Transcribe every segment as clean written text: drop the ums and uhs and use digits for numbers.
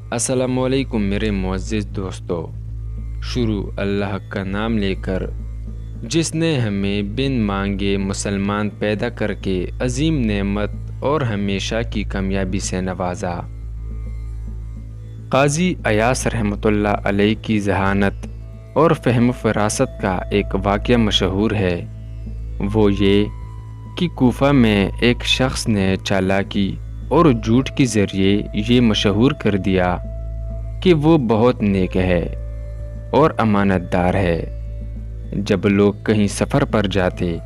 السلام علیکم میرے معزز دوستو۔ شروع اللہ کا نام لے کر، جس نے ہمیں بن مانگے مسلمان پیدا کر کے عظیم نعمت اور ہمیشہ کی کامیابی سے نوازا۔ قاضی ایاس رحمۃ اللہ علیہ کی ذہانت اور فہم و فراست کا ایک واقعہ مشہور ہے۔ وہ یہ کہ کوفہ میں ایک شخص نے چالاکی اور جھوٹ کے ذریعے یہ مشہور کر دیا کہ وہ بہت نیک ہے اور امانت دار ہے۔ جب لوگ کہیں سفر پر جاتے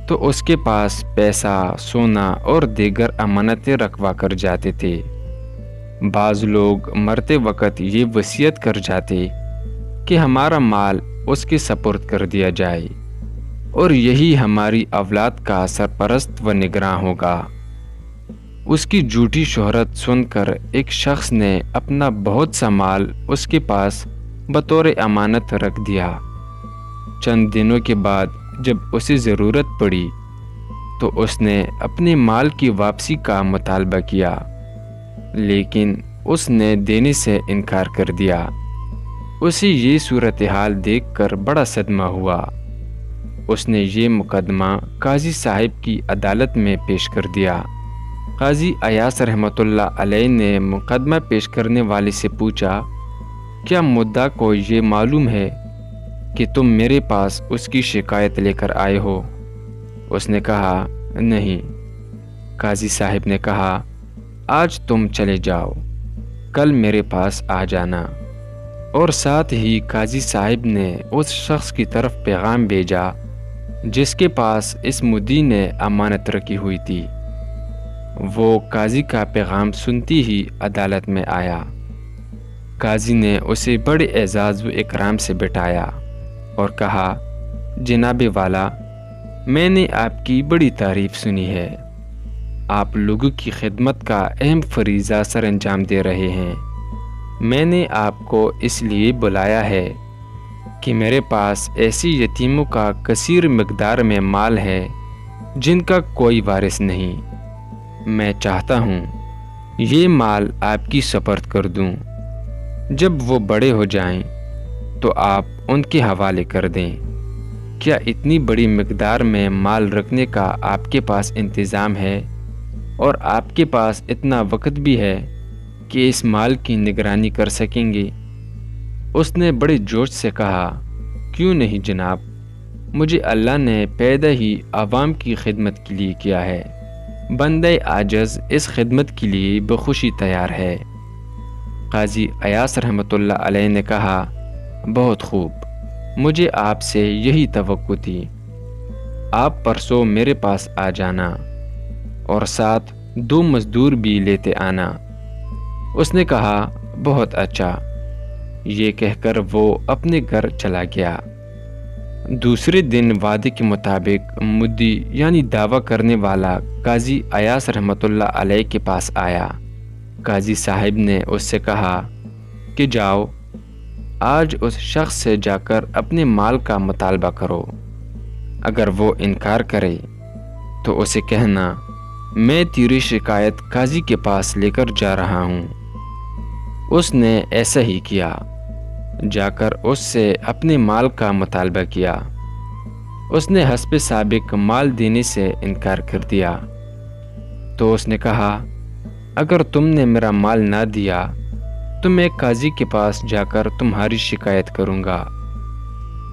تو اس کے پاس پیسہ، سونا اور دیگر امانتیں رکھوا کر جاتے تھے۔ بعض لوگ مرتے وقت یہ وصیت کر جاتے کہ ہمارا مال اس کے سپرد کر دیا جائے اور یہی ہماری اولاد کا سرپرست و نگراں ہوگا۔ اس کی جھوٹی شہرت سن کر ایک شخص نے اپنا بہت سا مال اس کے پاس بطور امانت رکھ دیا۔ چند دنوں کے بعد جب اسے ضرورت پڑی تو اس نے اپنے مال کی واپسی کا مطالبہ کیا، لیکن اس نے دینے سے انکار کر دیا۔ اسے یہ صورتحال دیکھ کر بڑا صدمہ ہوا۔ اس نے یہ مقدمہ قاضی صاحب کی عدالت میں پیش کر دیا۔ قاضی ایاس رحمۃ اللہ علیہ نے مقدمہ پیش کرنے والے سے پوچھا، کیا مدعا کو یہ معلوم ہے کہ تم میرے پاس اس کی شکایت لے کر آئے ہو؟ اس نے کہا، نہیں۔ قاضی صاحب نے کہا، آج تم چلے جاؤ، کل میرے پاس آ جانا۔ اور ساتھ ہی قاضی صاحب نے اس شخص کی طرف پیغام بھیجا جس کے پاس اس مدعی نے امانت رکھی ہوئی تھی۔ وہ قاضی کا پیغام سنتی ہی عدالت میں آیا۔ قاضی نے اسے بڑے اعزاز و اکرام سے بٹھایا اور کہا، جناب والا، میں نے آپ کی بڑی تعریف سنی ہے۔ آپ لوگوں کی خدمت کا اہم فریضہ سر انجام دے رہے ہیں۔ میں نے آپ کو اس لیے بلایا ہے کہ میرے پاس ایسی یتیموں کا کثیر مقدار میں مال ہے جن کا کوئی وارث نہیں۔ میں چاہتا ہوں یہ مال آپ کی سپرد کر دوں۔ جب وہ بڑے ہو جائیں تو آپ ان کے حوالے کر دیں۔ کیا اتنی بڑی مقدار میں مال رکھنے کا آپ کے پاس انتظام ہے اور آپ کے پاس اتنا وقت بھی ہے کہ اس مال کی نگرانی کر سکیں گے؟ اس نے بڑے جوش سے کہا، کیوں نہیں جناب، مجھے اللہ نے پیدا ہی عوام کی خدمت کے لیے کیا ہے۔ بندہ عاجز اس خدمت کے لیے بخوشی تیار ہے۔ قاضی ایاس رحمۃ اللہ علیہ نے کہا، بہت خوب، مجھے آپ سے یہی توقع تھی۔ آپ پرسوں میرے پاس آ جانا اور ساتھ 2 مزدور بھی لیتے آنا۔ اس نے کہا، بہت اچھا۔ یہ کہہ کر وہ اپنے گھر چلا گیا۔ دوسرے دن وعدے کے مطابق مدعی یعنی دعویٰ کرنے والا قاضی ایاس رحمۃ اللہ علیہ کے پاس آیا۔ قاضی صاحب نے اس سے کہا کہ جاؤ، آج اس شخص سے جا کر اپنے مال کا مطالبہ کرو۔ اگر وہ انکار کرے تو اسے کہنا، میں تیری شکایت قاضی کے پاس لے کر جا رہا ہوں۔ اس نے ایسا ہی کیا، جا کر اس سے اپنے مال کا مطالبہ کیا۔ اس نے حسب سابق مال دینے سے انکار کر دیا۔ تو اس نے کہا، اگر تم نے میرا مال نہ دیا تو میں قاضی کے پاس جا کر تمہاری شکایت کروں گا۔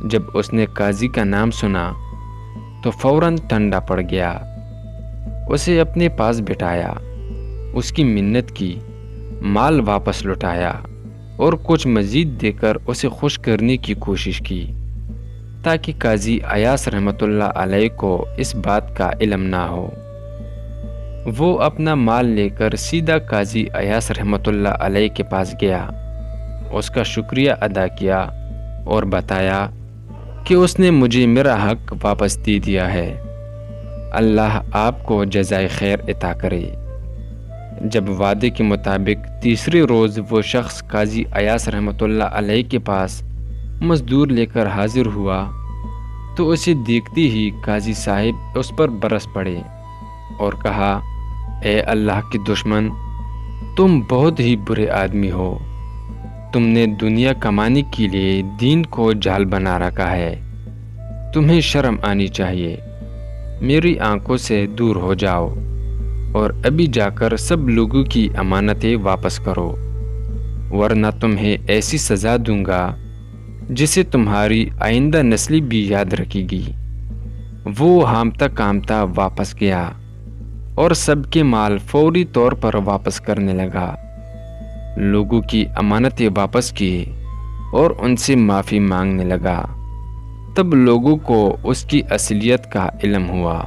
جب اس نے قاضی کا نام سنا تو فوراً ٹھنڈا پڑ گیا۔ اسے اپنے پاس بٹھایا، اس کی منت کی، مال واپس لوٹایا اور کچھ مزید دے کر اسے خوش کرنے کی کوشش کی تاکہ قاضی ایاس رحمۃ اللہ علیہ کو اس بات کا علم نہ ہو۔ وہ اپنا مال لے کر سیدھا قاضی ایاس رحمۃ اللہ علیہ کے پاس گیا، اس کا شکریہ ادا کیا اور بتایا کہ اس نے مجھے میرا حق واپس دے دیا ہے۔ اللہ آپ کو جزائے خیر عطا کرے۔ جب وعدے کے مطابق تیسرے روز وہ شخص قاضی ایاس رحمۃ اللہ علیہ کے پاس مزدور لے کر حاضر ہوا تو اسے دیکھتے ہی قاضی صاحب اس پر برس پڑے اور کہا، اے اللہ کے دشمن، تم بہت ہی برے آدمی ہو، تم نے دنیا کمانے کے لیے دین کو جال بنا رکھا ہے، تمہیں شرم آنی چاہیے، میری آنکھوں سے دور ہو جاؤ اور ابھی جا کر سب لوگوں کی امانتیں واپس کرو، ورنہ تمہیں ایسی سزا دوں گا جسے تمہاری آئندہ نسلی بھی یاد رکھے گی۔ وہ ہامتا کامتا واپس گیا اور سب کے مال فوری طور پر واپس کرنے لگا، لوگوں کی امانتیں واپس کی اور ان سے معافی مانگنے لگا۔ تب لوگوں کو اس کی اصلیت کا علم ہوا۔